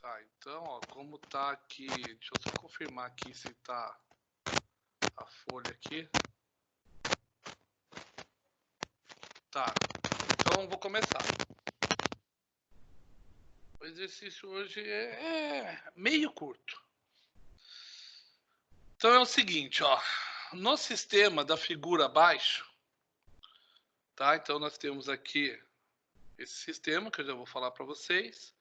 Tá, então, ó, como tá aqui, deixa eu só confirmar aqui se tá a folha aqui. Tá, então vou começar. O exercício hoje é meio curto. Então é o seguinte, ó, no sistema da figura abaixo, tá? Então nós temos aqui esse sistema que eu já vou falar para vocês.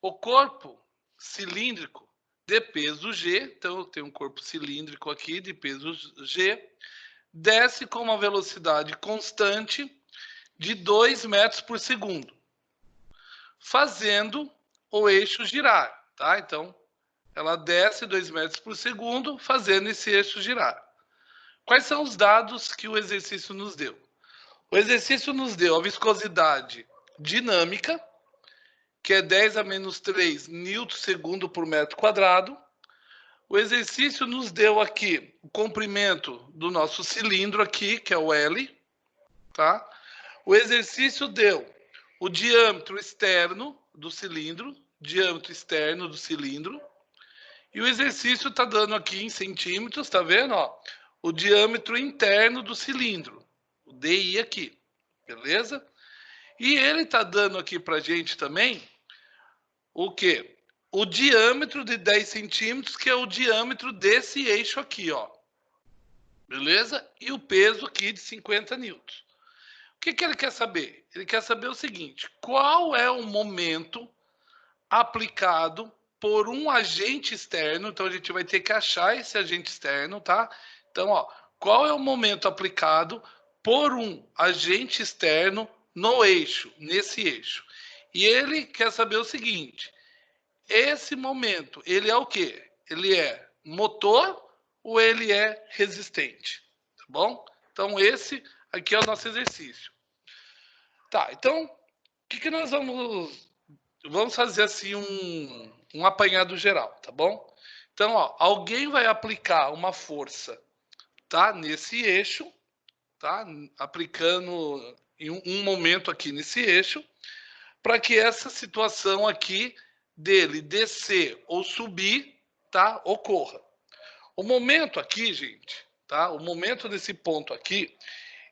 O corpo cilíndrico de peso G, então eu tenho um corpo cilíndrico aqui de peso G, desce com uma velocidade constante de 2 metros por segundo, fazendo o eixo girar, tá? Então, ela desce 2 metros por segundo, fazendo esse eixo girar. Quais são os dados que o exercício nos deu? O exercício nos deu a viscosidade dinâmica, que é 10 a menos 3 Nm por metro quadrado. O exercício nos deu aqui o comprimento do nosso cilindro aqui, que é o L, tá? O exercício deu o diâmetro externo do cilindro, e o exercício está dando aqui em centímetros, tá vendo? Ó, o diâmetro interno do cilindro, o DI aqui, beleza? E ele está dando aqui para a gente também o quê? O diâmetro de 10 centímetros, que é o diâmetro desse eixo aqui, ó. Beleza? E o peso aqui de 50 newtons. O que ele quer saber? Ele quer saber o seguinte: qual é o momento aplicado por um agente externo? Então a gente vai ter que achar esse agente externo, tá? Então, ó, qual é o momento aplicado por um agente externo no eixo, nesse eixo? E ele quer saber o seguinte: esse momento, ele é o quê? Ele é motor ou ele é resistente? Tá bom? Então esse aqui é o nosso exercício. Tá, então, o que nós vamos fazer assim um apanhado geral, tá bom? Então, ó, alguém vai aplicar uma força, tá? Nesse eixo, tá? Aplicando em um momento aqui nesse eixo, para que essa situação aqui dele descer ou subir, tá? Ocorra. O momento aqui, gente, tá? O momento desse ponto aqui,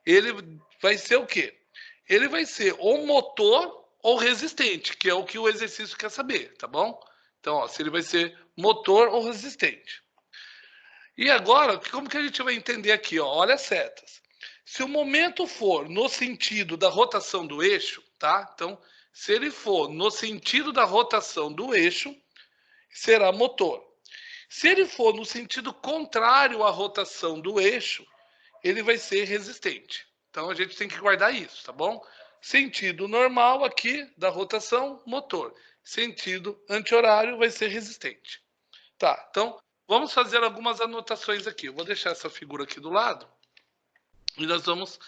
ele vai ser o quê? Ele vai ser ou motor ou resistente, que é o que o exercício quer saber, tá bom? Então, ó, se ele vai ser motor ou resistente. E agora, como que a gente vai entender aqui? Ó? Olha as setas. Se o momento for no sentido da rotação do eixo, tá? Então, se ele for no sentido da rotação do eixo, será motor. Se ele for no sentido contrário à rotação do eixo, ele vai ser resistente. Então a gente tem que guardar isso, tá bom? Sentido normal aqui da rotação, motor. Sentido anti-horário vai ser resistente. Tá, então vamos fazer algumas anotações aqui. Eu vou deixar essa figura aqui do lado e nós vamos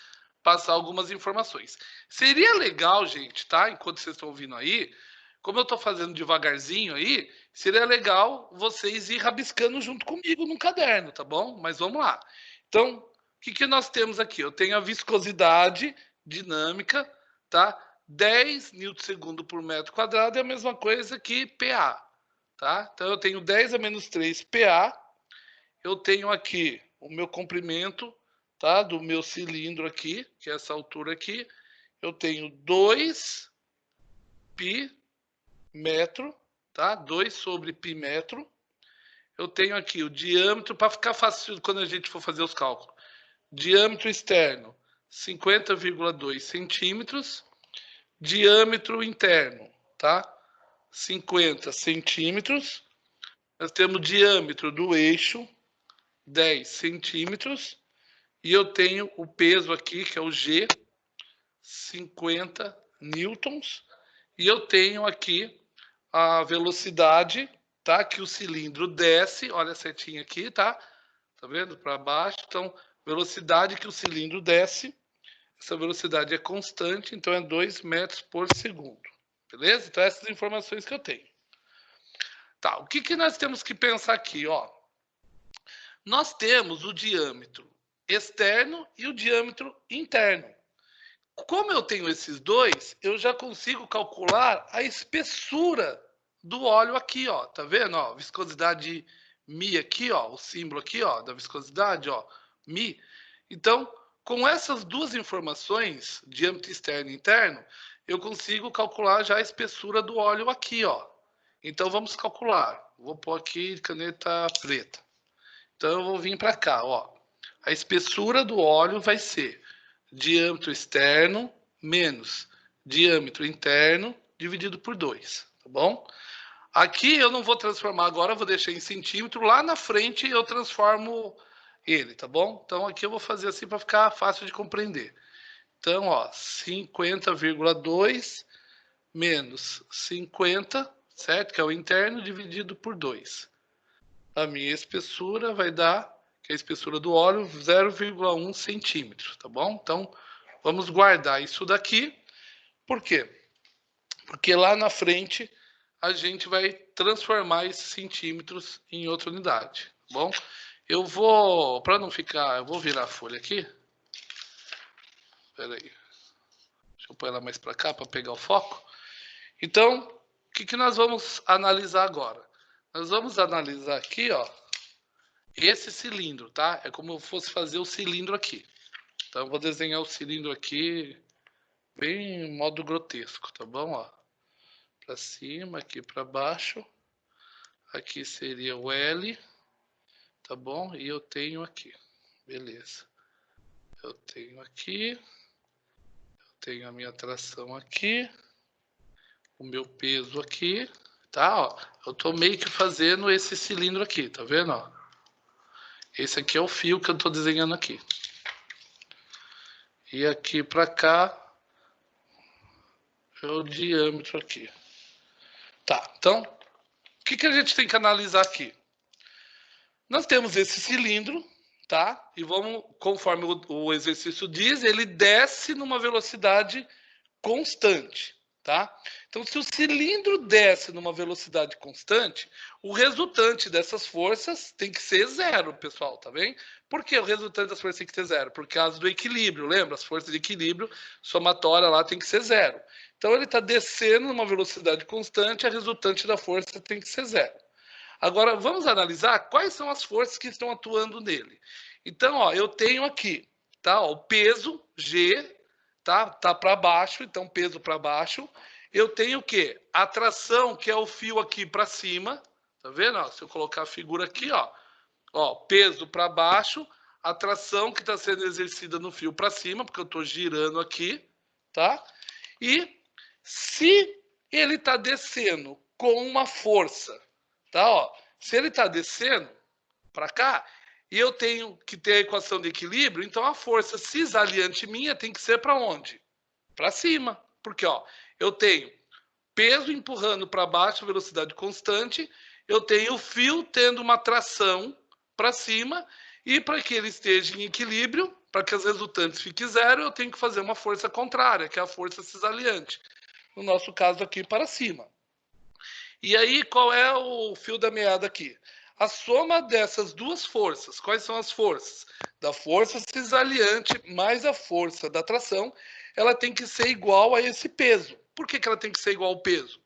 passar algumas informações. Seria legal, gente, tá? Enquanto vocês estão ouvindo aí, como eu estou fazendo devagarzinho aí, seria legal vocês ir rabiscando junto comigo no caderno, tá bom? Mas vamos lá. Então, o que nós temos aqui? Eu tenho a viscosidade dinâmica, tá? 10 Nm por metro quadrado é a mesma coisa que PA, tá? Então, eu tenho 10 a menos 3 PA. Eu tenho aqui o meu comprimento, tá? Do meu cilindro aqui, que é essa altura aqui. Eu tenho 2 π metro, tá? 2 sobre π metro. Eu tenho aqui o diâmetro, para ficar fácil quando a gente for fazer os cálculos. Diâmetro externo, 50,2 centímetros. Diâmetro interno, tá? 50 centímetros. Nós temos o diâmetro do eixo, 10 centímetros. E eu tenho o peso aqui, que é o G, 50 newtons. E eu tenho aqui a velocidade, tá? Que o cilindro desce, olha a setinha aqui, tá? Tá vendo? Para baixo. Então, velocidade que o cilindro desce, essa velocidade é constante, então é 2 metros por segundo. Beleza? Então, essas informações que eu tenho. Tá, o que nós temos que pensar aqui, ó? Nós temos o diâmetro externo e o diâmetro interno. Como eu tenho esses dois, eu já consigo calcular a espessura do óleo aqui, ó. Tá vendo, ó? Viscosidade Mi aqui, ó, o símbolo aqui, ó, da viscosidade, ó, Mi. Então, com essas duas informações, diâmetro externo e interno, eu consigo calcular já a espessura do óleo aqui, ó. Então, vamos calcular. Vou pôr aqui caneta preta. Então, eu vou vir para cá, ó. A espessura do óleo vai ser diâmetro externo menos diâmetro interno dividido por 2, tá bom? Aqui eu não vou transformar agora, vou deixar em centímetro. Lá na frente eu transformo ele, tá bom? Então aqui eu vou fazer assim para ficar fácil de compreender. Então, ó, 50,2 menos 50, certo? Que é o interno, dividido por 2. A minha espessura vai dar, que é a espessura do óleo, 0,1 centímetro, tá bom? Então, vamos guardar isso daqui. Por quê? Porque lá na frente a gente vai transformar esses centímetros em outra unidade, tá bom? Eu vou, para não ficar, eu vou virar a folha aqui. Espera aí. Deixa eu pôr ela mais para cá para pegar o foco. Então, o que nós vamos analisar agora? Nós vamos analisar aqui, ó, esse cilindro, tá? É como se fosse fazer o cilindro aqui. Então, eu vou desenhar o cilindro aqui bem em modo grotesco, tá bom? Ó, para cima, aqui para baixo. Aqui seria o L, tá bom? E eu tenho aqui, beleza. Eu tenho aqui, eu tenho a minha tração aqui, o meu peso aqui, tá? Ó, eu tô meio que fazendo esse cilindro aqui, tá vendo? Ó? Esse aqui é o fio que eu tô desenhando aqui. E aqui para cá é o diâmetro aqui. Tá, então, o que a gente tem que analisar aqui? Nós temos esse cilindro, tá? E vamos, conforme o exercício diz, ele desce numa velocidade constante, tá? Então, se o cilindro desce numa velocidade constante, o resultante dessas forças tem que ser zero, pessoal, tá bem? Por que o resultante das forças tem que ser zero? Por causa do equilíbrio, lembra? As forças de equilíbrio somatória lá tem que ser zero. Então, ele está descendo numa velocidade constante, a resultante da força tem que ser zero. Agora, vamos analisar quais são as forças que estão atuando nele. Então, ó, eu tenho aqui, tá? Ó, o peso G, tá para baixo, então peso para baixo. Eu tenho o quê? A tração, que é o fio aqui para cima, tá vendo? Ó, se eu colocar a figura aqui, ó, peso para baixo, a tração que está sendo exercida no fio para cima, porque eu estou girando aqui, tá? E se ele está descendo com uma força, tá? Ó, se ele está descendo para cá, e eu tenho que ter a equação de equilíbrio, então a força cisaliante minha tem que ser para onde? Para cima. Porque ó, eu tenho peso empurrando para baixo, velocidade constante, eu tenho o fio tendo uma tração para cima, e para que ele esteja em equilíbrio, para que as resultantes fiquem zero, eu tenho que fazer uma força contrária, que é a força cisaliante. No nosso caso aqui, para cima. E aí, qual é o fio da meada aqui? A soma dessas duas forças. Quais são as forças? Da força cisaliante mais a força da tração, ela tem que ser igual a esse peso. Por que ela tem que ser igual ao peso?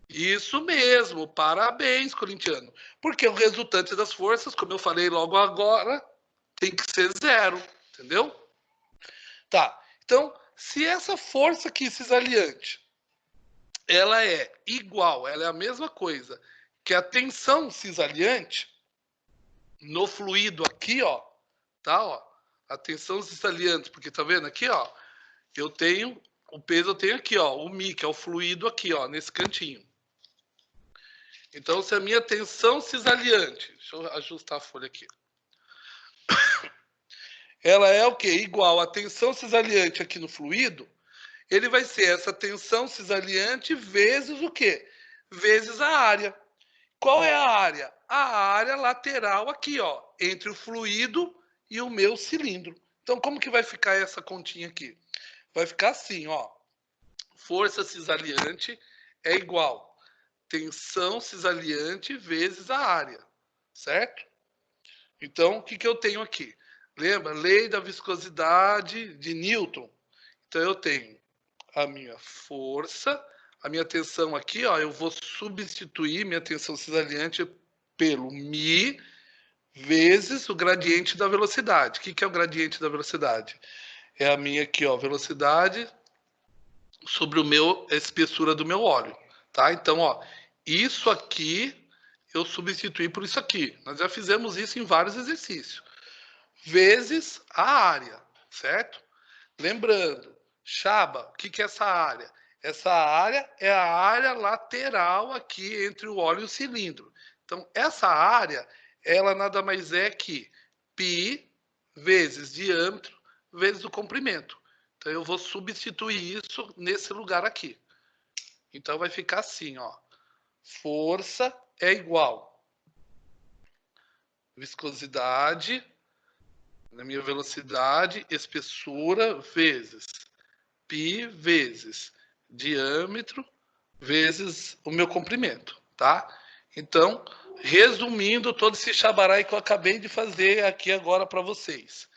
Isso mesmo, parabéns, corintiano. Porque o resultante das forças, como eu falei logo agora, tem que ser zero, entendeu? Tá, então, se essa força aqui cisaliante ela é igual, ela é a mesma coisa que a tensão cisaliante no fluido aqui, ó, tá, ó, a tensão cisaliante, porque tá vendo aqui, ó, eu tenho o peso, eu tenho aqui, ó, o Mi, que é o fluido aqui, ó, nesse cantinho. Então, se a minha tensão cisaliante, deixa eu ajustar a folha aqui, ela é o quê? Igual a tensão cisaliante aqui no fluido, ele vai ser essa tensão cisaliante vezes o quê? Vezes a área. Qual é a área? A área lateral aqui, ó, entre o fluido e o meu cilindro. Então, como que vai ficar essa continha aqui? Vai ficar assim, ó. Força cisaliante é igual tensão cisaliante vezes a área, certo? Então, o que eu tenho aqui? Lembra? Lei da viscosidade de Newton. Então, eu tenho a minha força a minha tensão aqui, ó, eu vou substituir minha tensão cisalhante pelo Mi vezes o gradiente da velocidade. O que é o gradiente da velocidade? É a minha aqui, ó, velocidade sobre a espessura do meu óleo, tá? Então, ó, isso aqui eu substituí por isso aqui. Nós já fizemos isso em vários exercícios. Vezes a área, certo? Lembrando, Chaba, o que é essa área? Essa área é a área lateral aqui entre o óleo e o cilindro. Então, essa área, ela nada mais é que π vezes diâmetro vezes o comprimento. Então, eu vou substituir isso nesse lugar aqui. Então, vai ficar assim, ó. Força é igual viscosidade, na minha velocidade, espessura, vezes π vezes diâmetro vezes o meu comprimento, tá? Então, resumindo todo esse chabarai que eu acabei de fazer aqui agora para vocês.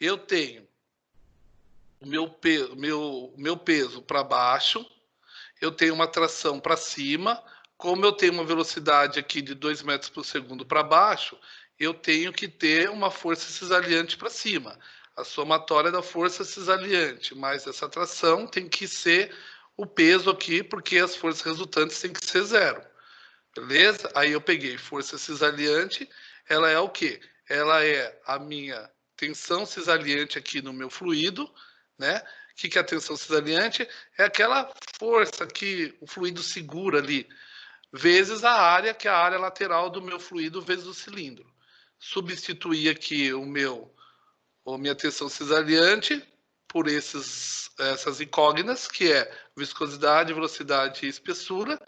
Eu tenho o meu peso para baixo, eu tenho uma tração para cima, como eu tenho uma velocidade aqui de 2 metros por segundo para baixo, eu tenho que ter uma força cisalhante para cima. A somatória da força cisalhante mais essa tração tem que ser o peso aqui, porque as forças resultantes têm que ser zero. Beleza? Aí eu peguei força cisalhante, ela é o quê? Ela é a minha tensão cisalhante aqui no meu fluido, né? O que é a tensão cisalhante? É aquela força que o fluido segura ali, vezes a área, que é a área lateral do meu fluido, vezes o cilindro. Substituir aqui a minha tensão cisalhante por essas incógnitas, que é viscosidade, velocidade e espessura,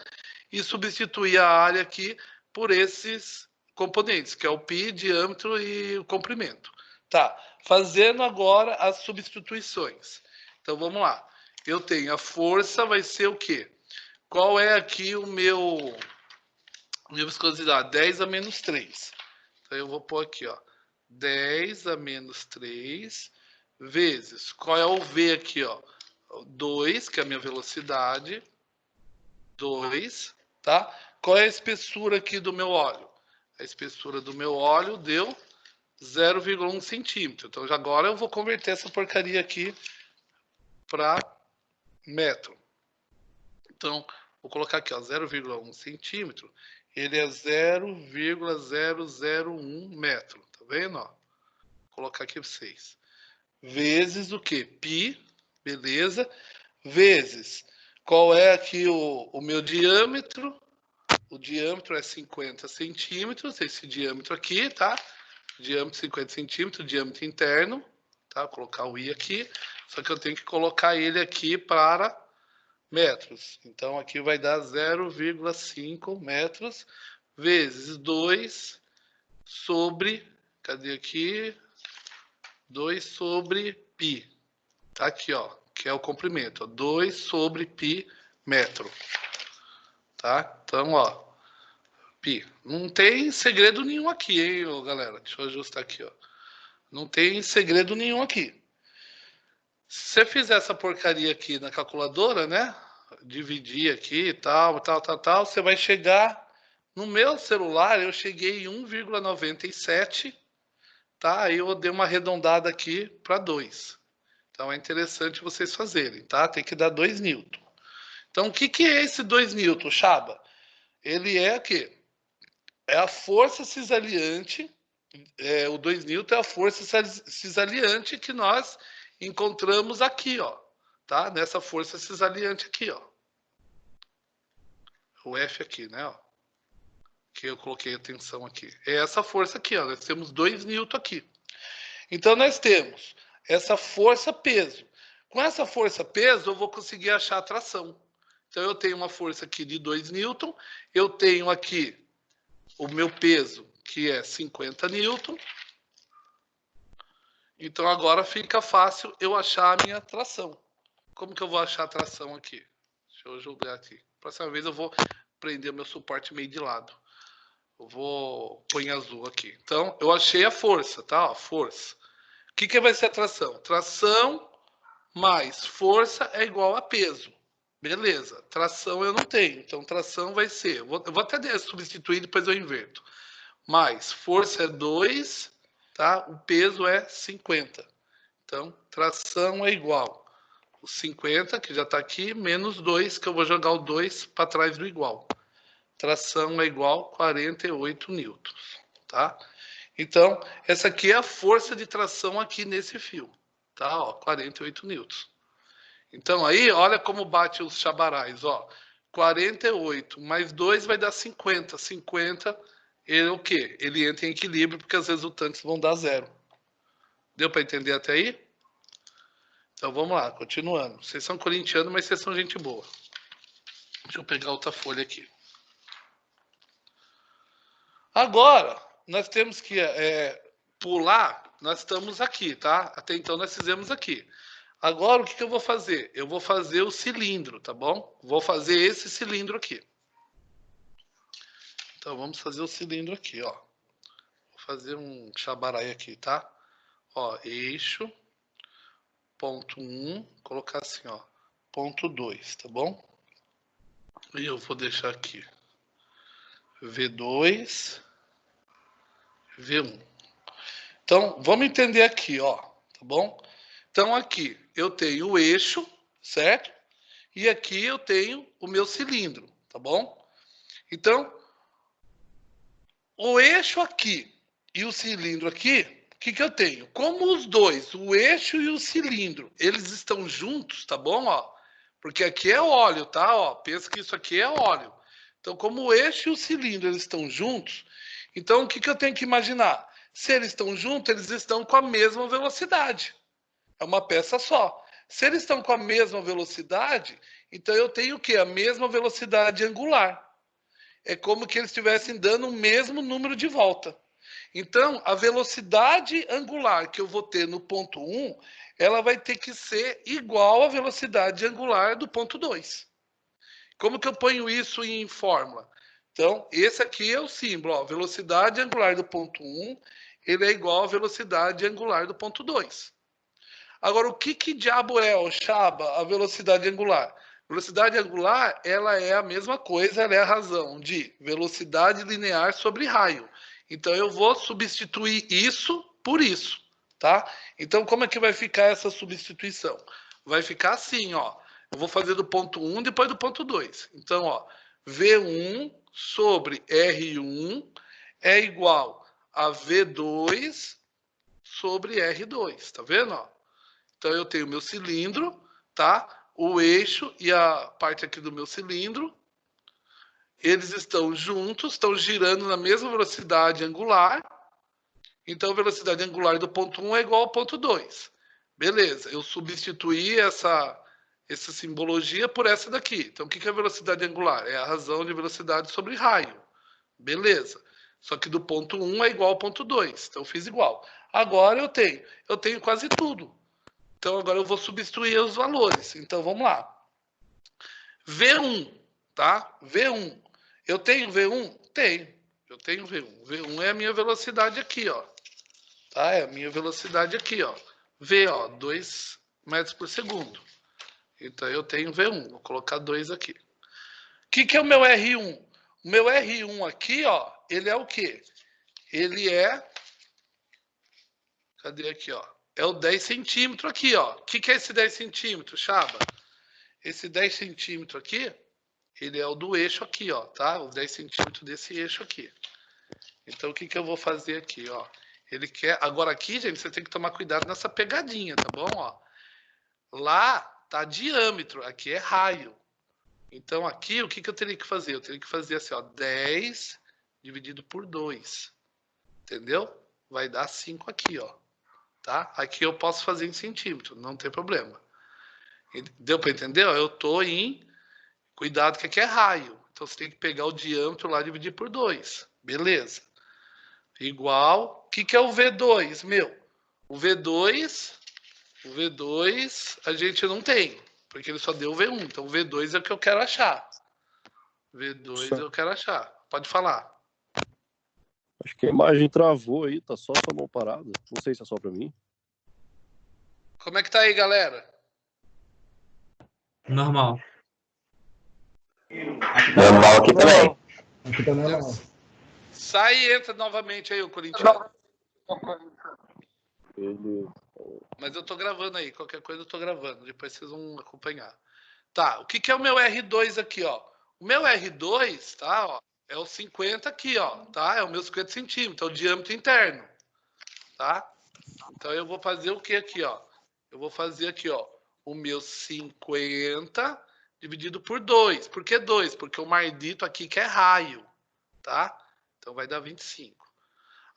e substituir a área aqui por esses componentes, que é o π, diâmetro e o comprimento. Tá, fazendo agora as substituições. Então, vamos lá. Eu tenho a força, vai ser o quê? Qual é aqui minha viscosidade? 10 a menos 3. Então, eu vou pôr aqui, ó. 10 a menos 3 vezes. Qual é o V aqui, ó? 2, que é a minha velocidade. 2, tá? Qual é a espessura aqui do meu óleo? A espessura do meu óleo deu 0,1 centímetro. Então, agora eu vou converter essa porcaria aqui para metro. Então, vou colocar aqui, ó, 0,1 centímetro. Ele é 0,001 metro. Tá vendo? Ó? Vou colocar aqui para vocês. Vezes o quê? Π, beleza? Vezes, qual é aqui o meu diâmetro? O diâmetro é 50 centímetros, esse diâmetro aqui, tá? Diâmetro 50 centímetros, diâmetro interno, tá? Vou colocar o I aqui, só que eu tenho que colocar ele aqui para metros. Então, aqui vai dar 0,5 metros vezes 2 sobre, cadê aqui? 2 sobre π. Tá aqui, ó, que é o comprimento, ó, 2 sobre π metro. Tá? Então, ó, π. Não tem segredo nenhum aqui, hein, galera? Deixa eu ajustar aqui, ó. Não tem segredo nenhum aqui. Se você fizer essa porcaria aqui na calculadora, né? Dividir aqui, tal, você vai chegar... No meu celular, eu cheguei em 1,97, tá? Aí eu dei uma arredondada aqui para 2. Então, é interessante vocês fazerem, tá? Tem que dar 2 newton. Então, o que é esse 2 newton, Chaba? Ele é o quê? É a força cisaliante, o 2 newton é a força cisaliante que nós encontramos aqui, ó, tá? Nessa força cisaliante aqui, ó. O F aqui, né, ó. Que eu coloquei a tensão aqui. É essa força aqui, ó. Nós temos 2 newton aqui. Então, nós temos essa força peso. Com essa força peso, eu vou conseguir achar a tração. Então, eu tenho uma força aqui de 2 newton. Eu tenho aqui o meu peso, que é 50 newton. Então, agora fica fácil eu achar a minha tração. Como que eu vou achar a tração aqui? Deixa eu jogar aqui. Próxima vez eu vou prender o meu suporte meio de lado. Eu vou pôr em azul aqui. Então, eu achei a força, tá? Ó, força. O que vai ser a tração? Tração mais força é igual a peso. Beleza. Tração eu não tenho. Então, tração vai ser... Eu vou até substituir, depois eu inverto. Mais força é 2, tá? O peso é 50. Então, tração é igual o 50, que já está aqui, menos 2, que eu vou jogar o 2 para trás do igual. Tração é igual a 48 newtons, tá? Então, essa aqui é a força de tração aqui nesse fio, tá? Ó, 48 newtons. Então, aí, olha como bate os chabarais, ó. 48 mais 2 vai dar 50. 50, ele é o quê? Ele entra em equilíbrio, porque as resultantes vão dar zero. Deu para entender até aí? Então, vamos lá, continuando. Vocês são corintianos, mas vocês são gente boa. Deixa eu pegar outra folha aqui. Agora, nós temos que pular, nós estamos aqui, tá? Até então nós fizemos aqui. Agora, o que eu vou fazer? Eu vou fazer o cilindro, tá bom? Vou fazer esse cilindro aqui. Então, vamos fazer o cilindro aqui, ó. Vou fazer um chabarai aqui, tá? Ó, eixo, ponto 1, colocar assim, ó, ponto 2, tá bom? E eu vou deixar aqui V2, V1. Então, vamos entender aqui, ó, tá bom? Então, aqui eu tenho o eixo, certo? E aqui eu tenho o meu cilindro, tá bom? Então, o eixo aqui e o cilindro aqui, o que eu tenho? Como os dois, o eixo e o cilindro, eles estão juntos, tá bom? Ó, porque aqui é óleo, tá? Ó, pensa que isso aqui é óleo. Então, como o eixo e o cilindro eles estão juntos, então o que eu tenho que imaginar? Se eles estão juntos, eles estão com a mesma velocidade. É uma peça só. Se eles estão com a mesma velocidade, então eu tenho o quê? A mesma velocidade angular. É como que eles estivessem dando o mesmo número de volta. Então, a velocidade angular que eu vou ter no ponto 1, ela vai ter que ser igual à velocidade angular do ponto 2. Como que eu ponho isso em fórmula? Então, esse aqui é o símbolo, ó, velocidade angular do ponto 1, ele é igual à velocidade angular do ponto 2. Agora, o que diabo é, o Chaba, a velocidade angular? Velocidade angular, ela é a mesma coisa, ela é a razão de velocidade linear sobre raio. Então, eu vou substituir isso por isso, tá? Então, como é que vai ficar essa substituição? Vai ficar assim, ó. Eu vou fazer do ponto 1 depois do ponto 2. Então, ó, V1 sobre R1 é igual a V2 sobre R2, tá vendo, ó? Então, eu tenho meu cilindro, tá? O eixo e a parte aqui do meu cilindro. Eles estão juntos, estão girando na mesma velocidade angular. Então, a velocidade angular do ponto 1 é igual ao ponto 2. Beleza, eu substituí essa simbologia por essa daqui. Então, o que é a velocidade angular? É a razão de velocidade sobre raio. Beleza. Só que do ponto 1 é igual ao ponto 2. Então, eu fiz igual. Agora eu tenho quase tudo. Então, agora eu vou substituir os valores. Então, vamos lá. V1, tá? V1. Eu tenho V1? Tenho. Eu tenho V1. V1 é a minha velocidade aqui, ó. Tá? É a minha velocidade aqui, ó. V, ó, 2 metros por segundo. Então, eu tenho V1. Vou colocar 2 aqui. O que é o meu R1? O meu R1 aqui, ó, ele é o quê? Ele é... Cadê aqui, ó? É o 10 centímetros aqui, ó. O que é esse 10 centímetros, Chaba? Esse 10 centímetros aqui, ele é o do eixo aqui, ó, tá? Os 10 centímetros desse eixo aqui. Então, o que eu vou fazer aqui, ó? Ele quer... Agora aqui, gente, você tem que tomar cuidado nessa pegadinha, tá bom? Ó, lá tá diâmetro, aqui é raio. Então, aqui, o que eu teria que fazer? Eu teria que fazer assim, ó, 10 dividido por 2. Entendeu? Vai dar 5 aqui, ó. Tá? Aqui eu posso fazer em centímetro, não tem problema. Deu para entender? Eu estou em... Cuidado que aqui é raio. Então, você tem que pegar o diâmetro lá e dividir por 2. Beleza. Igual... O que é o V2, meu? O V2 a gente não tem, porque ele só deu o V1. Então, o V2 é o que eu quero achar. V2 eu quero achar. Pode falar. Acho que a imagem travou aí, tá só sua mão parada. Não sei se é só pra mim. Como é que tá aí, galera? Normal. Normal aqui também. Aqui tá normal. Sai e entra novamente aí, o corintiano. Beleza. Mas eu tô gravando aí, qualquer coisa eu tô gravando, depois vocês vão acompanhar. Tá, o que que é o meu R2 aqui, ó? O meu R2, tá, ó, é o 50 aqui, ó, tá? É o meu 50 centímetros, é o diâmetro interno, tá? Então eu vou fazer o que aqui, ó? Eu vou fazer aqui, ó, o meu 50 dividido por 2. Por que 2? Porque o mardito aqui que é raio, tá? Então vai dar 25.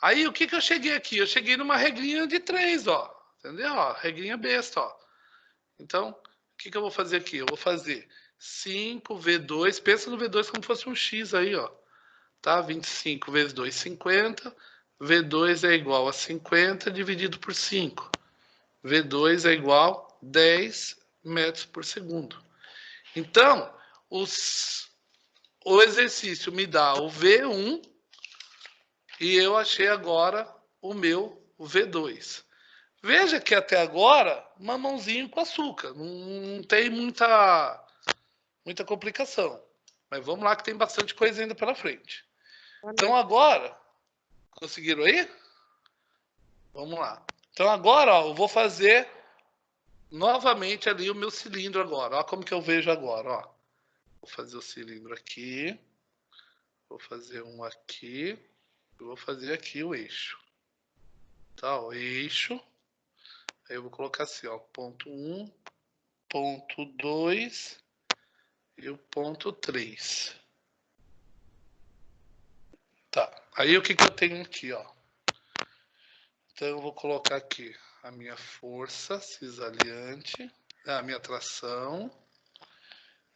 Aí o que que eu cheguei aqui? Eu cheguei numa regrinha de 3, ó. Entendeu? Ó, regrinha besta, ó. Então, o que que eu vou fazer aqui? Eu vou fazer 5V2, pensa no V2 como se fosse um X aí, ó. Tá? 25 vezes 2, 50. V2 é igual a 50 dividido por 5. V2 é igual a 10 metros por segundo. Então, o exercício me dá o V1 e eu achei agora o meu V2. Veja que até agora, mamãozinho com açúcar. Não tem muita complicação. Mas vamos lá que tem bastante coisa ainda pela frente. Então agora, conseguiram aí? Vamos lá. Então agora, ó, eu vou fazer novamente ali o meu cilindro agora. Ó como que eu vejo agora, ó. Vou fazer o cilindro aqui. Vou fazer um aqui. Eu vou fazer aqui o eixo. Tá, o eixo. Aí eu vou colocar assim, ó, ponto 1, ponto 2 e o ponto 3. Tá, aí o que que eu tenho aqui, ó? Então eu vou colocar aqui a minha força cisalhante, a minha tração,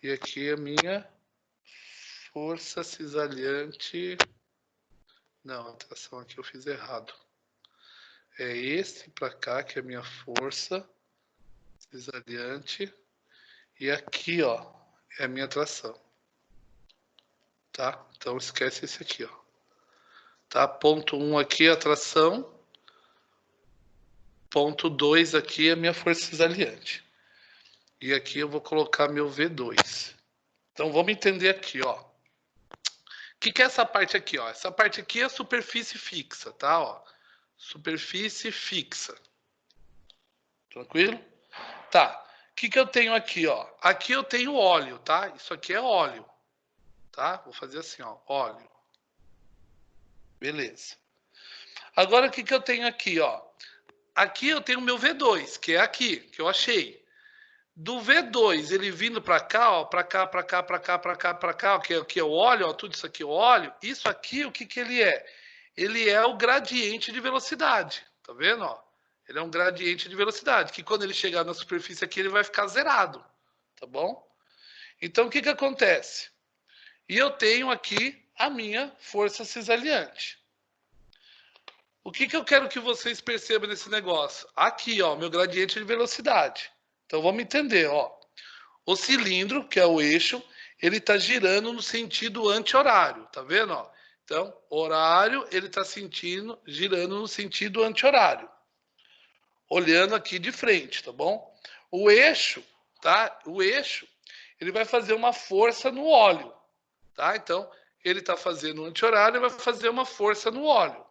e aqui a minha força cisalhante. Não, a tração aqui eu fiz errado. É esse para cá que é a minha força cisalhante. E aqui, ó, é a minha tração. Tá? Então esquece esse aqui, ó. Tá? Ponto 1 aqui é a tração. Ponto 2 aqui é a minha força cisalhante. E aqui eu vou colocar meu V2. Então vamos entender aqui, ó. O que é essa parte aqui, ó? Essa parte aqui é a superfície fixa, tá? Ó. Superfície fixa. Tranquilo? Tá. O que eu tenho aqui, ó? Aqui eu tenho óleo, tá? Isso aqui é óleo. Tá? Vou fazer assim, ó. Óleo. Beleza. Agora o que eu tenho aqui, ó? Aqui eu tenho o meu V2, que é aqui, que eu achei. Do V2, ele vindo para cá, ó, para cá, para cá, para cá, para cá, para cá, que é o óleo, ó, tudo isso aqui é o óleo. Isso aqui, o que ele é? Ele é o gradiente de velocidade, tá vendo, ó? Ele é um gradiente de velocidade, que quando ele chegar na superfície aqui, ele vai ficar zerado, tá bom? Então, o que acontece? E eu tenho aqui a minha força cisalhante. O que eu quero que vocês percebam nesse negócio? Aqui, ó, meu gradiente de velocidade. Então vamos entender, ó. O cilindro, que é o eixo, ele está girando no sentido anti-horário, tá vendo, ó? Então, horário, ele está girando no sentido anti-horário. Olhando aqui de frente, tá bom? O eixo, tá? O eixo, ele vai fazer uma força no óleo, tá? Então, ele está fazendo anti-horário, vai fazer uma força no óleo.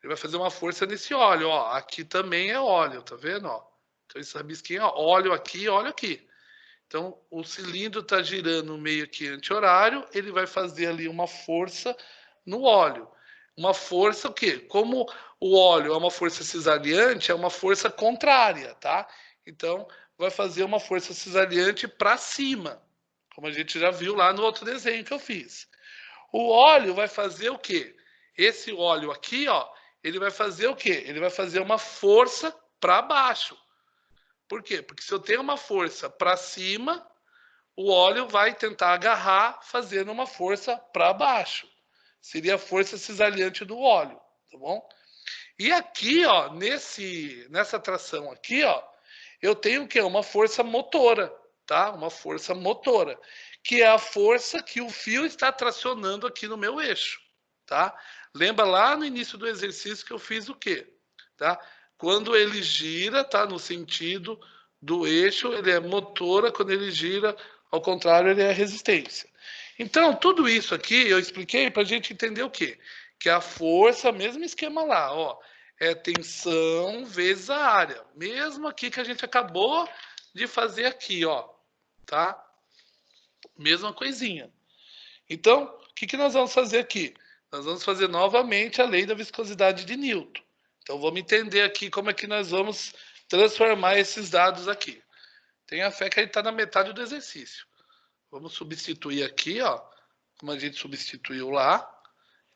Ele vai fazer uma força nesse óleo, ó. Aqui também é óleo, tá vendo, ó? Então, esse rabisquinho, ó, óleo aqui, óleo aqui. Então, o cilindro está girando meio aqui anti-horário, ele vai fazer ali uma força no óleo. Uma força o quê? Como o óleo é uma força cisalhante, é uma força contrária, tá? Então, vai fazer uma força cisalhante para cima, como a gente já viu lá no outro desenho que eu fiz. O óleo vai fazer o quê? Esse óleo aqui, ó, ele vai fazer o quê? Ele vai fazer uma força para baixo. Por quê? Porque se eu tenho uma força para cima, o óleo vai tentar agarrar, fazendo uma força para baixo. Seria a força cisalhante do óleo, tá bom? E aqui, ó, nessa tração aqui, ó, eu tenho o quê? Uma força motora, tá? Uma força motora, que é a força que o fio está tracionando aqui no meu eixo, tá? Lembra lá no início do exercício que eu fiz o quê? Tá? Quando ele gira, tá? No sentido do eixo, ele é motora, quando ele gira, ao contrário, ele é resistência. Então, tudo isso aqui eu expliquei para a gente entender o quê? Que a força, mesmo esquema lá, ó, é tensão vezes a área. Mesmo aqui que a gente acabou de fazer aqui, ó, tá? Mesma coisinha. Então, o que nós vamos fazer aqui? Nós vamos fazer novamente a lei da viscosidade de Newton. Então, vamos entender aqui como é que nós vamos transformar esses dados aqui. Tenha fé que a gente está na metade do exercício. Vamos substituir aqui, ó, como a gente substituiu lá.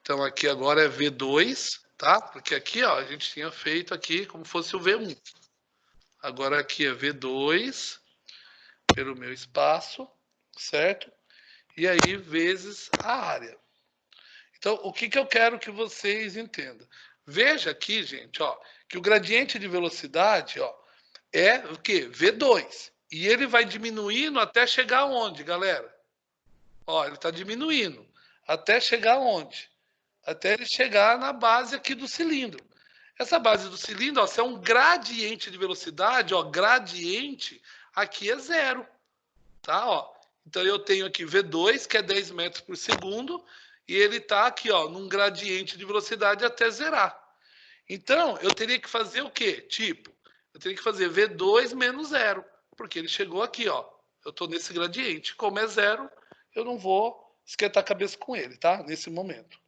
Então, aqui agora é V2, tá? Porque aqui, ó, a gente tinha feito aqui como fosse o V1. Agora aqui é V2 pelo meu espaço, certo? E aí, vezes a área. Então, o que eu quero que vocês entendam? Veja aqui, gente, ó, que o gradiente de velocidade, ó, é o quê? V2. E ele vai diminuindo até chegar onde, galera? Ó, ele está diminuindo. Até chegar onde? Até ele chegar na base aqui do cilindro. Essa base do cilindro, ó, se é um gradiente de velocidade, ó, gradiente, aqui é zero. Tá? Ó. Então eu tenho aqui V2, que é 10 metros por segundo, e ele está aqui, ó, num gradiente de velocidade até zerar. Então, eu teria que fazer o quê? Tipo, eu teria que fazer V2 menos zero, porque ele chegou aqui, ó. Eu estou nesse gradiente. Como é zero, eu não vou esquentar a cabeça com ele, tá? Nesse momento.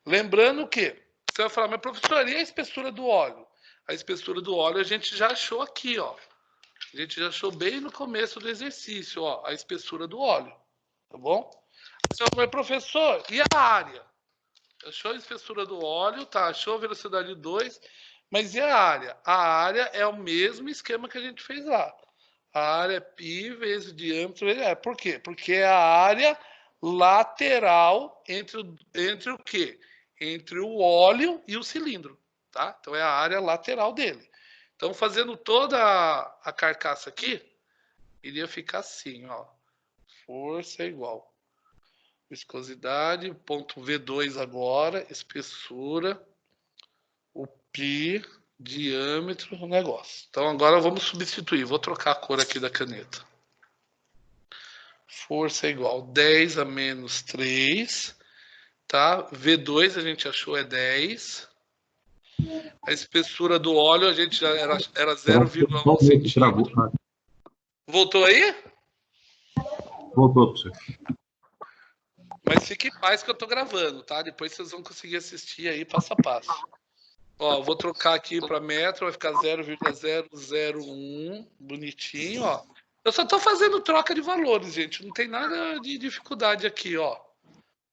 Lembrando que você vai falar, mas professor, e a espessura do óleo? A espessura do óleo a gente já achou aqui, ó. A gente já achou bem no começo do exercício, ó, a espessura do óleo, tá bom? Você vai, professor, e a área? Achou a espessura do óleo, tá? Achou a velocidade 2, mas e a área? A área é o mesmo esquema que a gente fez lá. A área é π vezes o diâmetro. Por quê? Porque é a área lateral entre o quê? Entre o óleo e o cilindro, tá? Então é a área lateral dele. Então, fazendo toda a carcaça aqui, iria ficar assim, ó. Força é igual. Viscosidade, ponto V2 agora, espessura, o π, diâmetro, o negócio. Então, agora vamos substituir. Vou trocar a cor aqui da caneta. Força é igual 10 a menos 3, tá? V2 a gente achou é 10. A espessura do óleo a gente já era 0,1 centímetro. Voltou aí? Voltou para você. Mas fique em paz que eu tô gravando, tá? Depois vocês vão conseguir assistir aí passo a passo. Ó, vou trocar aqui para metro, vai ficar 0,001, bonitinho, ó. Eu só tô fazendo troca de valores, gente. Não tem nada de dificuldade aqui, ó.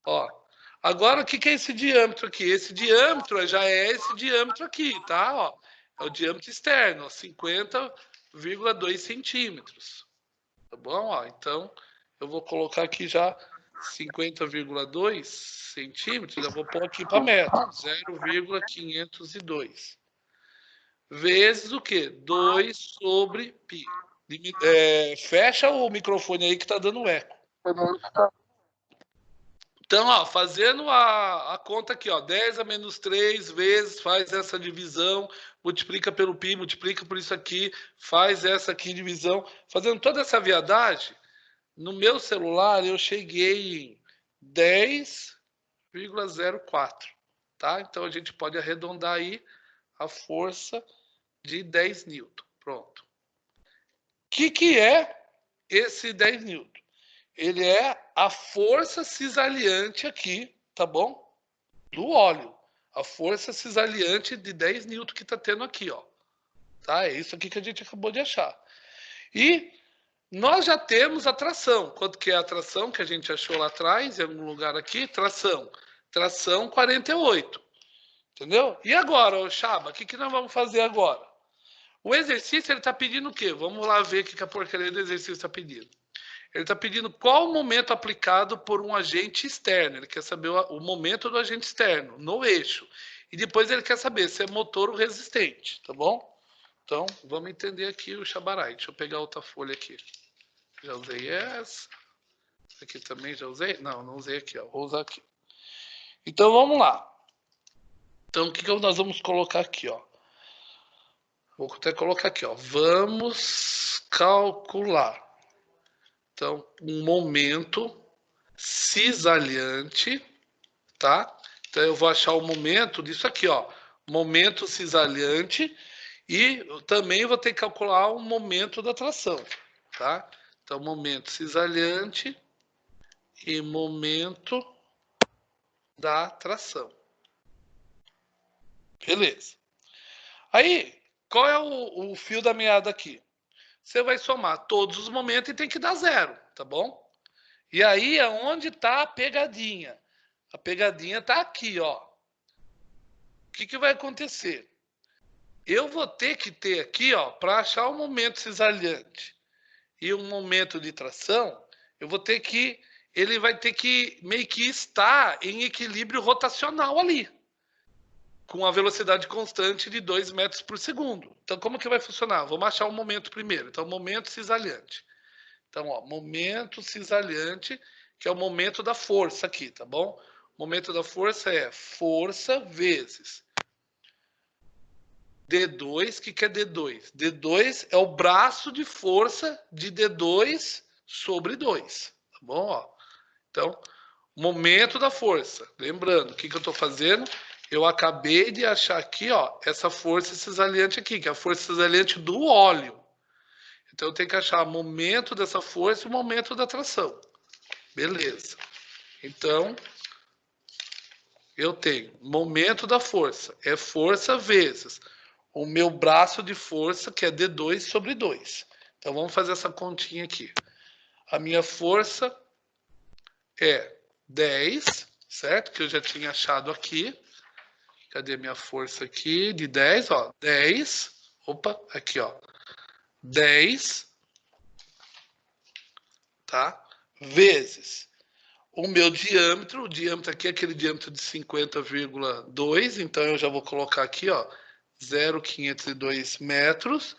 Ó. Agora, o que é esse diâmetro aqui? Esse diâmetro já é esse diâmetro aqui, tá? Ó, é o diâmetro externo, 50,2 centímetros. Tá bom? Ó, então, eu vou colocar aqui já 50,2 centímetros, eu vou pôr aqui para metro, 0,502. Vezes o quê? 2 sobre π. Fecha o microfone aí que tá dando eco. Então, ó, fazendo a conta aqui, ó, 10 a menos 3 vezes, faz essa divisão, multiplica pelo π, multiplica por isso aqui, faz essa aqui divisão. Fazendo toda essa viadagem, no meu celular eu cheguei em 10,04, tá? Então a gente pode arredondar aí a força de 10 newton. Pronto. O que é esse 10 newton? Ele é a força cisalhante aqui, tá bom? Do óleo. A força cisalhante de 10 newton que tá tendo aqui, ó. Tá? É isso aqui que a gente acabou de achar. E nós já temos a tração. Quanto que é a tração que a gente achou lá atrás, em algum lugar aqui? Tração. Tração 48. Entendeu? E agora, ô Chaba, o que nós vamos fazer agora? O exercício, ele está pedindo o quê? Vamos lá ver o que a porcaria do exercício está pedindo. Ele está pedindo qual o momento aplicado por um agente externo. Ele quer saber o momento do agente externo no eixo. E depois ele quer saber se é motor ou resistente, tá bom? Então, vamos entender aqui o Chabarai. Deixa eu pegar outra folha aqui. Já usei essa. Aqui também já usei? Não, não usei aqui, ó. Vou usar aqui. Então, vamos lá. Então, o que nós vamos colocar aqui, ó? Vou até colocar aqui, ó. Vamos calcular. Então, um momento cisalhante, tá? Então eu vou achar o momento disso aqui, ó. Momento cisalhante e eu também vou ter que calcular o momento da tração, tá? Então, momento cisalhante e momento da tração. Beleza. Aí, qual é o fio da meada aqui? Você vai somar todos os momentos e tem que dar zero, tá bom? E aí é onde está a pegadinha. A pegadinha está aqui, ó. O que vai acontecer? Eu vou ter que ter aqui, ó, para achar o momento cisalhante e o momento de tração, eu vou ter que, ele vai ter que meio que estar em equilíbrio rotacional ali, com a velocidade constante de 2 metros por segundo. Então, como que vai funcionar? Vamos achar o momento primeiro. Então, momento cisalhante. Então, ó, momento cisalhante, que é o momento da força aqui, tá bom? O momento da força é força vezes D2. O que é D2? D2 é o braço de força de D2 sobre 2, tá bom? Ó, então, momento da força. Lembrando, o que eu estou fazendo? Eu acabei de achar aqui, ó, essa força cisalhante aqui, que é a força cisalhante do óleo. Então, eu tenho que achar o momento dessa força e o momento da tração. Beleza. Então, eu tenho momento da força. É força vezes o meu braço de força, que é D2 sobre 2. Então, vamos fazer essa continha aqui. A minha força é 10, certo? Que eu já tinha achado aqui. Cadê minha força aqui? De 10, ó. 10. Opa, aqui, ó. 10, tá? Vezes o meu diâmetro. O diâmetro aqui é aquele diâmetro de 50,2. Então, eu já vou colocar aqui, ó. 0,502 metros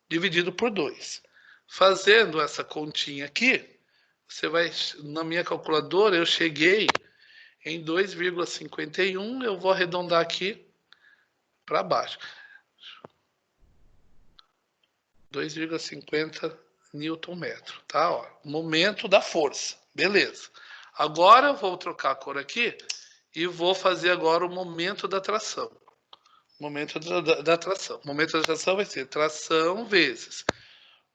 dividido por 2. Fazendo essa continha aqui, você vai, na minha calculadora, eu cheguei em 2,51, eu vou arredondar aqui para baixo. 2,50 Nm, tá? Ó, momento da força, beleza. Agora eu vou trocar a cor aqui e vou fazer agora o momento da tração. Momento da tração. O momento da tração vai ser tração vezes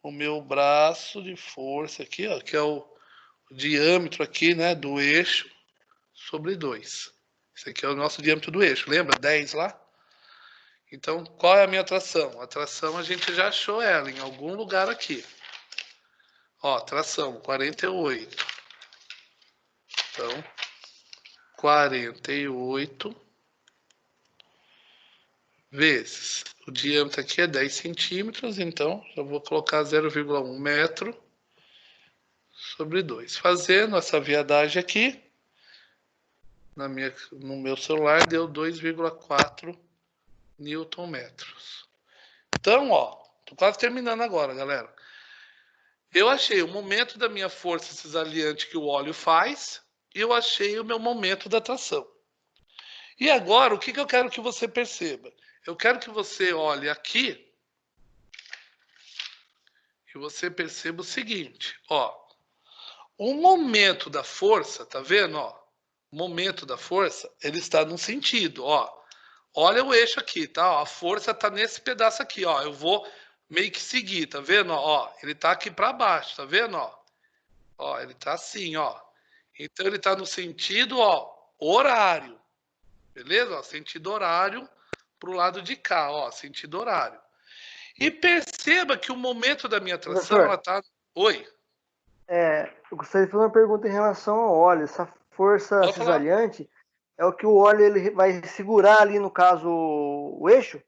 o meu braço de força aqui, ó, que é o diâmetro aqui, né, do eixo sobre 2. Esse aqui é o nosso diâmetro do eixo, lembra? 10 lá? Então, qual é a minha tração? A tração a gente já achou ela em algum lugar aqui. Ó, tração, 48. Então, 48 vezes. O diâmetro aqui é 10 centímetros, então eu vou colocar 0,1 metro sobre 2. Fazendo essa viadagem aqui, no meu celular deu 2,4 newton-metros. Então, ó, tô quase terminando agora, galera. Eu achei o momento da minha força cisalhante que o óleo faz e eu achei o meu momento da tração. E agora, o que eu quero que você perceba? Eu quero que você olhe aqui e você perceba o seguinte, ó. O momento da força, tá vendo, ó? O momento da força, ele está num sentido, ó. Olha o eixo aqui, tá? Ó, a força tá nesse pedaço aqui, ó. Eu vou meio que seguir, tá vendo? Ó, ele tá aqui para baixo, tá vendo? Ó, ele tá assim, ó. Então ele tá no sentido, ó, horário. Beleza? Ó, sentido horário pro lado de cá, ó, sentido horário. E perceba que o momento da minha tração, ela tá... Oi? Eu gostaria de fazer uma pergunta em relação ao óleo. Essa força Pode falar. cisalhante é o que o óleo ele vai segurar ali, no caso, o eixo?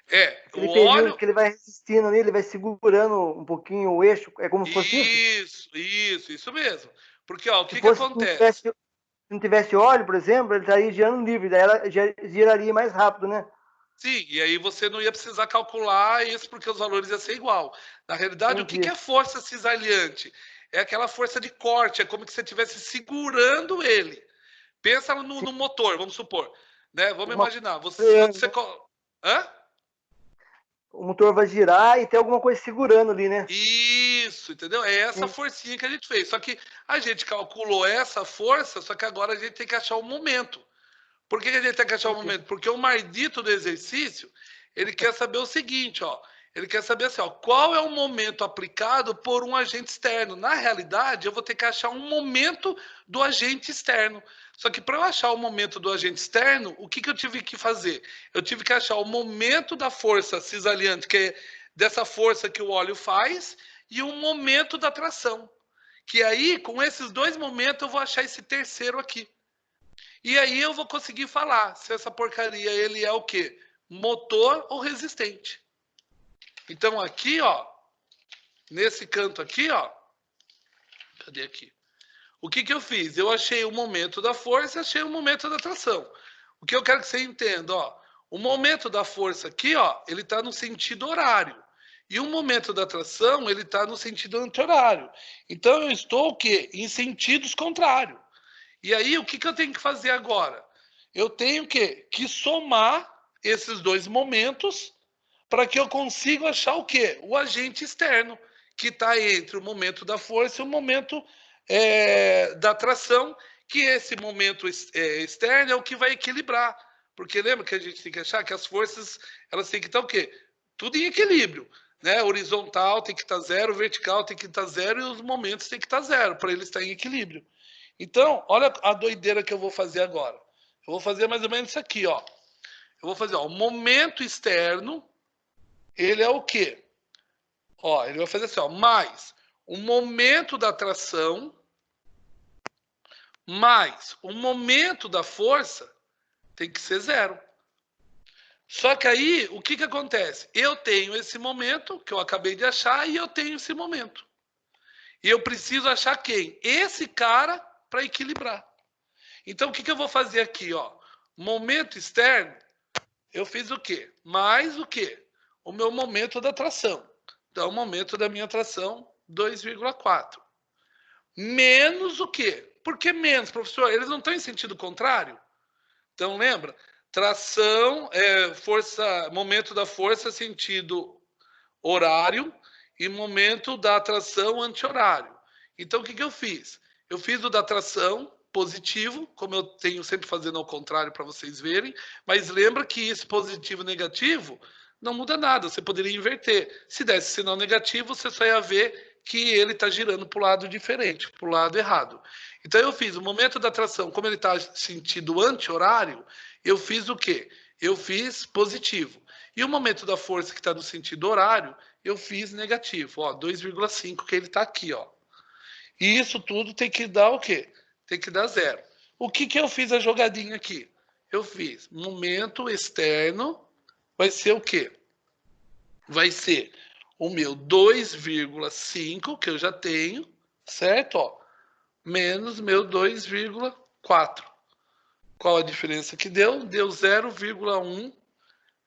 Aquele O período óleo... que ele vai resistindo ali, ele vai segurando um pouquinho o eixo. É como se fosse isso? Isso mesmo. Porque, ó, o Se que acontece? Se não tivesse óleo, por exemplo, ele estaria girando livre, daí ela giraria mais rápido, né? Sim, e aí você não ia precisar calcular isso porque os valores iam ser igual. Na realidade, o que é força cisalhante? É aquela força de corte, é como se você estivesse segurando ele. Pensa no motor, vamos supor. Né? Vamos imaginar. Hã? o motor vai girar e tem alguma coisa segurando ali, né? Isso, entendeu? É essa forcinha que a gente fez. Só que a gente calculou essa força, só que agora a gente tem que achar o momento. Por que a gente tem que achar o momento? Porque o maldito do exercício, ele quer saber o seguinte, ó. Ele quer saber assim, ó, qual é o momento aplicado por um agente externo. Na realidade, eu vou ter que achar um momento do agente externo. Só que para eu achar o momento do agente externo, o que eu tive que fazer? Eu tive que achar o momento da força cisaliante, que é dessa força que o óleo faz, e o momento da tração. Que aí, com esses dois momentos, eu vou achar esse terceiro aqui. E aí eu vou conseguir falar se essa porcaria ele é o quê? Motor ou resistente. Então aqui, ó, nesse canto aqui, ó, cadê aqui? O que eu fiz? Eu achei o momento da força, achei o momento da tração. O que eu quero que você entenda, ó, o momento da força aqui, ó, ele está no sentido horário. E o momento da tração, ele está no sentido anti-horário. Então eu estou o quê? Em sentidos contrários. E aí, o que eu tenho que fazer agora? Eu tenho que somar esses dois momentos para que eu consiga achar o quê? O agente externo, que está entre o momento da força e o momento da tração, que esse momento externo é o que vai equilibrar. Porque lembra que a gente tem que achar que as forças elas têm que estar o quê? Tudo em equilíbrio. Né? Horizontal tem que estar zero, vertical tem que estar zero e os momentos tem que estar zero, para eles estarem em equilíbrio. Então, olha a doideira que eu vou fazer agora. Eu vou fazer mais ou menos isso aqui, ó. Eu vou fazer, ó, o momento externo, ele é o quê? Ó, ele vai fazer assim, ó, mais o momento da tração, mais o momento da força, tem que ser zero. Só que aí, o que acontece? Eu tenho esse momento, que eu acabei de achar, e eu tenho esse momento. E eu preciso achar quem? Esse cara para equilibrar. Então, o que eu vou fazer aqui? Ó? Momento externo, eu fiz o quê? Mais o quê? O meu momento da tração. Então, o momento da minha tração, 2,4. Menos o quê? Por que menos, professor? Eles não estão em sentido contrário? Então, lembra? Tração, força, momento da força, sentido horário, e momento da tração, anti-horário. Então, o que eu fiz? Eu fiz o da tração, positivo, como eu tenho sempre fazendo ao contrário para vocês verem, mas lembra que esse positivo e negativo não muda nada, você poderia inverter. Se desse sinal negativo, você só ia ver que ele está girando para o lado diferente, para o lado errado. Então eu fiz o momento da tração, como ele está sentido anti-horário, eu fiz o quê? Eu fiz positivo. E o momento da força que está no sentido horário, eu fiz negativo, ó, 2,5, que ele está aqui, ó. E isso tudo tem que dar o quê? Tem que dar zero. O que eu fiz a jogadinha aqui? Eu fiz momento externo, vai ser o quê? Vai ser o meu 2,5, que eu já tenho, certo? Ó, menos meu 2,4. Qual a diferença que deu? Deu 0,1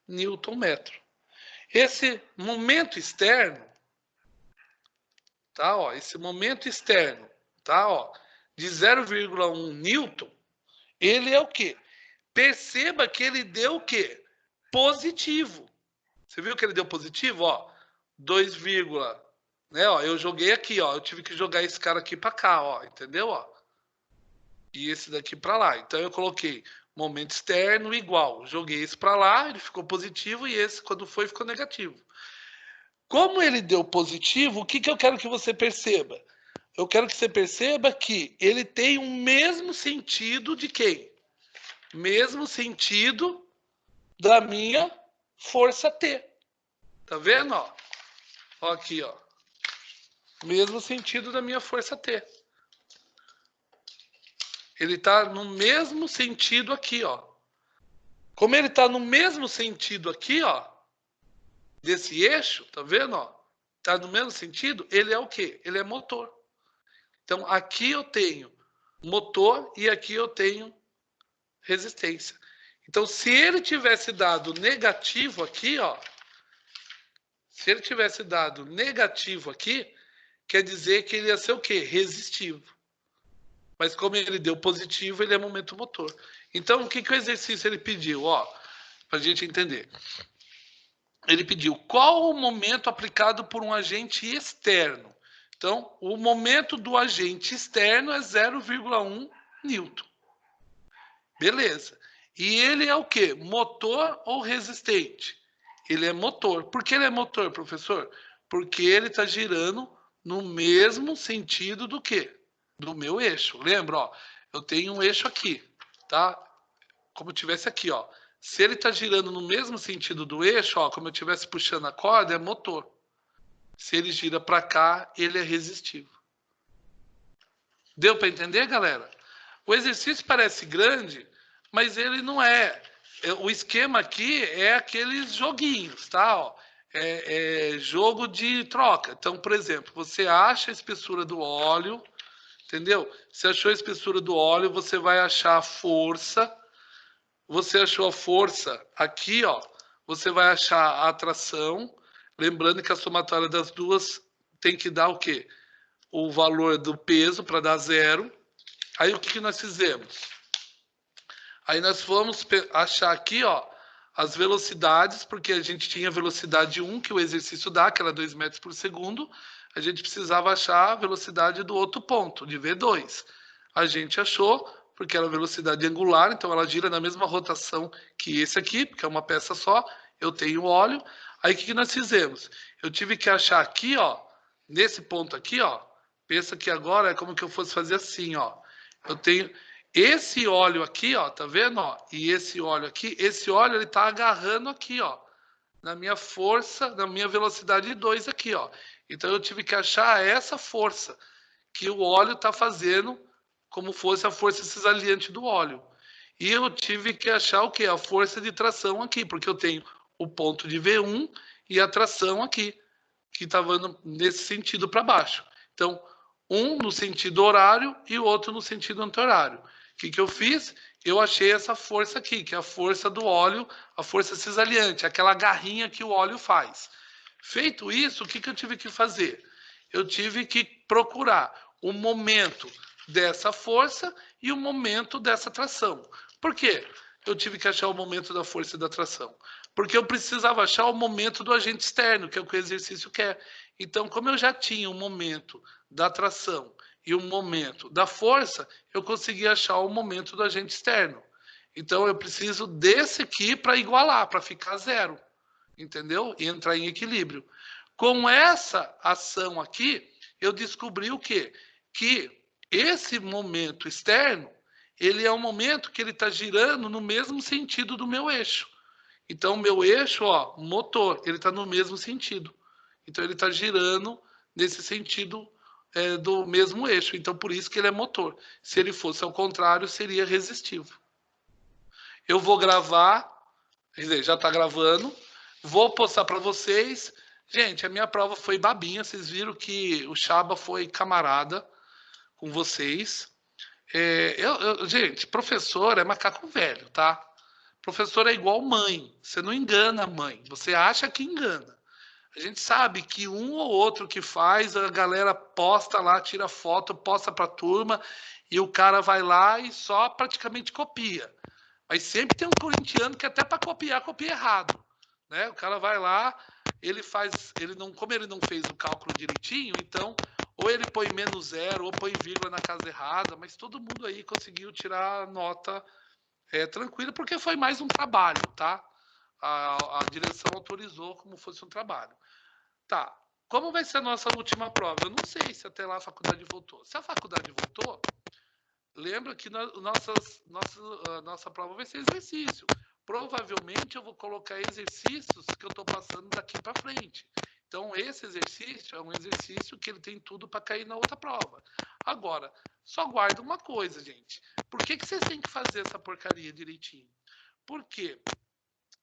Newton-metro. Esse momento externo, tá? Ó, esse momento externo, tá? Ó, de 0,1 Newton, ele é o quê? Perceba que ele deu o quê? Positivo. Você viu que ele deu positivo? Ó, 2, né? Ó, eu joguei aqui, ó. Eu tive que jogar esse cara aqui para cá, ó. Entendeu? Ó. E esse daqui para lá. Então eu coloquei momento externo igual. Joguei esse para lá, ele ficou positivo e esse, quando foi, ficou negativo. Como ele deu positivo, o que eu quero que você perceba? Eu quero que você perceba que ele tem o mesmo sentido de quem? Mesmo sentido da minha força T. Tá vendo? Ó? Ó aqui, ó. Mesmo sentido da minha força T. Ele está no mesmo sentido aqui, ó. Como ele está no mesmo sentido aqui, ó, desse eixo, tá vendo, ó? Tá no mesmo sentido, ele é o quê? Ele é motor. Então, aqui eu tenho motor e aqui eu tenho resistência. Então, se ele tivesse dado negativo aqui, ó, se ele tivesse dado negativo aqui, quer dizer que ele ia ser o quê? Resistivo. Mas como ele deu positivo, ele é momento motor. Então, o que o exercício ele pediu? Ó, para a gente entender. ele pediu qual o momento aplicado por um agente externo. Então, o momento do agente externo é 0,1 newton. Beleza. E ele é o quê? Motor ou resistente? Ele é motor. Por que ele é motor, professor? Porque ele está girando no mesmo sentido do quê? Do meu eixo. Lembra, ó, eu tenho um eixo aqui, tá? Como eu tivesse aqui, ó. Se ele está girando no mesmo sentido do eixo, ó, como eu estivesse puxando a corda, é motor. Se ele gira para cá, ele é resistivo. Deu para entender, galera? O exercício parece grande, mas ele não é. O esquema aqui é aqueles joguinhos, tá? Ó, é jogo de troca. Então, por exemplo, você acha a espessura do óleo, entendeu? Você achou a espessura do óleo, você vai achar a força. Você achou a força aqui, ó. Você vai achar a atração. Lembrando que a somatória das duas tem que dar o quê? O valor do peso para dar 0. Aí o que nós fizemos? Aí nós fomos achar aqui, ó, as velocidades, porque a gente tinha a velocidade 1 que o exercício dá, que era 2 metros por segundo. A gente precisava achar a velocidade do outro ponto, de V2. A gente achou, porque era velocidade angular, então ela gira na mesma rotação que esse aqui, porque é uma peça só. Eu tenho óleo. Aí o que nós fizemos? Eu tive que achar aqui, ó, nesse ponto aqui, ó. Pensa que agora é como que eu fosse fazer assim, ó. Eu tenho esse óleo aqui, ó, tá vendo, ó? E esse óleo aqui, esse óleo ele tá agarrando aqui, ó, na minha força, na minha velocidade 2 aqui, ó. Então eu tive que achar essa força que o óleo tá fazendo, como fosse a força cisaliante do óleo. E eu tive que achar o quê? A força de tração aqui, porque eu tenho o ponto de V1 e a tração aqui, que estava nesse sentido para baixo. Então, um no sentido horário e o outro no sentido anti-horário. O que eu fiz? Eu achei essa força aqui, que é a força do óleo, a força cisaliante, aquela garrinha que o óleo faz. Feito isso, o que eu tive que fazer? Eu tive que procurar o momento dessa força e o momento dessa tração. Por quê? Eu tive que achar o momento da força e da tração. Porque eu precisava achar o momento do agente externo, que é o que o exercício quer. Então, como eu já tinha o momento da tração e o momento da força, eu consegui achar o momento do agente externo. Então, eu preciso desse aqui para igualar, para ficar 0. Entendeu? E entrar em equilíbrio. Com essa ação aqui, eu descobri o quê? Que esse momento externo, ele é um momento que ele está girando no mesmo sentido do meu eixo. Então, o meu eixo, ó, motor, ele está no mesmo sentido. Então, ele está girando nesse sentido do mesmo eixo. Então, por isso que ele é motor. Se ele fosse ao contrário, seria resistivo. Eu vou gravar, quer dizer, já está gravando. Vou postar para vocês. Gente, a minha prova foi babinha. Vocês viram que o Chaba foi camarada com vocês. Gente, professor é macaco velho, tá? Professor é igual mãe. Você não engana a mãe. Você acha que engana. A gente sabe que um ou outro que faz, a galera posta lá, tira foto, posta para a turma, e o cara vai lá e só praticamente copia. Mas sempre tem um corintiano que até para copiar, copia errado. Né? O cara vai lá, como ele não fez o cálculo direitinho, então ou ele põe -0 ou põe vírgula na casa errada, mas todo mundo aí conseguiu tirar nota tranquila, porque foi mais um trabalho, tá? A direção autorizou como fosse um trabalho. Tá, como vai ser a nossa última prova? Eu não sei se até lá a faculdade voltou. Se a faculdade voltou, lembra que nossa prova vai ser exercício. Provavelmente eu vou colocar exercícios que eu estou passando daqui para frente. Então, esse exercício é um exercício que ele tem tudo para cair na outra prova. Agora, só guarda uma coisa, gente. Por que vocês têm que fazer essa porcaria direitinho? Porque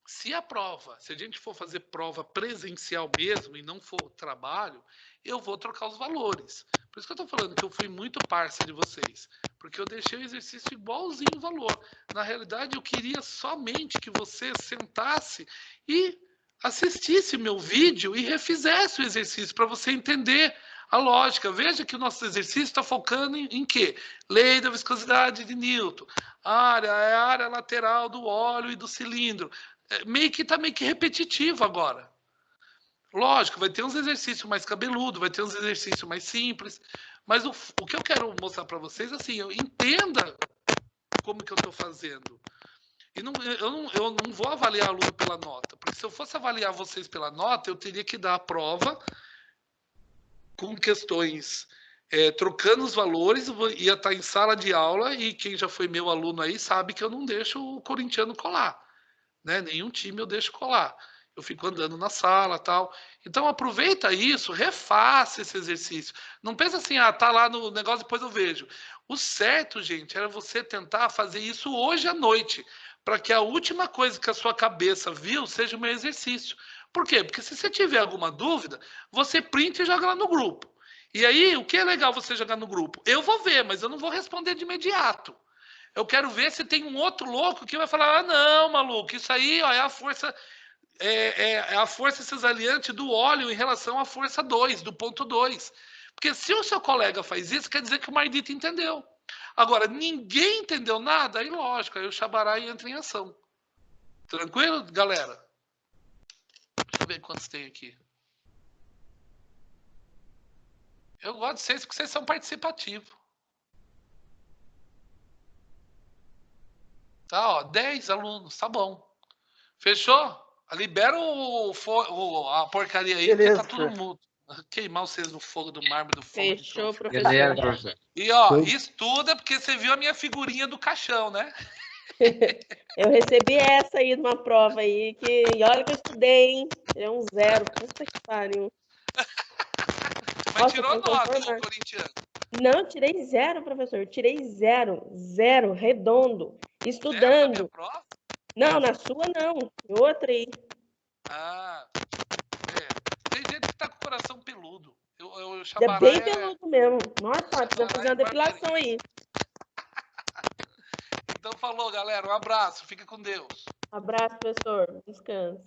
se a gente for fazer prova presencial mesmo e não for trabalho, eu vou trocar os valores. Por isso que eu estou falando que eu fui muito parça de vocês. Porque eu deixei o exercício igualzinho o valor. Na realidade, eu queria somente que você sentasse e assistisse meu vídeo e refizesse o exercício para você entender a lógica. Veja que o nosso exercício está focando em quê? Lei da viscosidade de Newton. A área lateral do óleo e do cilindro. Está meio que repetitivo agora. Lógico, vai ter uns exercícios mais cabeludos, vai ter uns exercícios mais simples, mas o que eu quero mostrar para vocês, assim, entenda como que eu estou fazendo. E eu não vou avaliar aluno pela nota, porque se eu fosse avaliar vocês pela nota, eu teria que dar a prova com questões trocando os valores, ia estar em sala de aula, e quem já foi meu aluno aí sabe que eu não deixo o corintiano colar, né? Nenhum time eu deixo colar. Eu fico andando na sala, tal. Então aproveita isso, refaça esse exercício. Não pensa assim, tá lá no negócio, depois eu vejo. O certo, gente, era você tentar fazer isso hoje à noite, para que a última coisa que a sua cabeça viu seja o meu exercício. Por quê? Porque se você tiver alguma dúvida, você printa e joga lá no grupo. E aí, o que é legal você jogar no grupo? Eu vou ver, mas eu não vou responder de imediato. Eu quero ver se tem um outro louco que vai falar, não, maluco, isso aí ó, é a força... É a força cesariante do óleo em relação à força 2, do ponto 2. Porque se o seu colega faz isso, quer dizer que o Mardito entendeu. Agora, ninguém entendeu nada, aí lógico, aí o Chabarai entra em ação. Tranquilo, galera? Deixa eu ver quantos tem aqui. Eu gosto de vocês porque vocês são participativos. Tá, ó, 10 alunos, tá bom. Fechou? Libera a porcaria aí, beleza, porque tá tudo mudo. Queimar vocês no fogo do mármore do fogo. Fechou, professor. professor. E ó, estuda porque você viu a minha figurinha do caixão, né? Eu recebi essa aí de uma prova aí, e olha que eu estudei, hein? É um 0. Puta que pariu. Mas nossa, tirou nota, o corintiano. Não, tirei 0, professor. Tirei 0. 0, redondo. Estudando. 0 na minha prova? Não, na sua não. Outra aí. Ah, tem gente que tá com o coração peludo. É bem peludo mesmo. Nossa, precisa fazer uma depilação aí. Então falou, galera. Um abraço. Fica com Deus. Um abraço, professor. Descanse.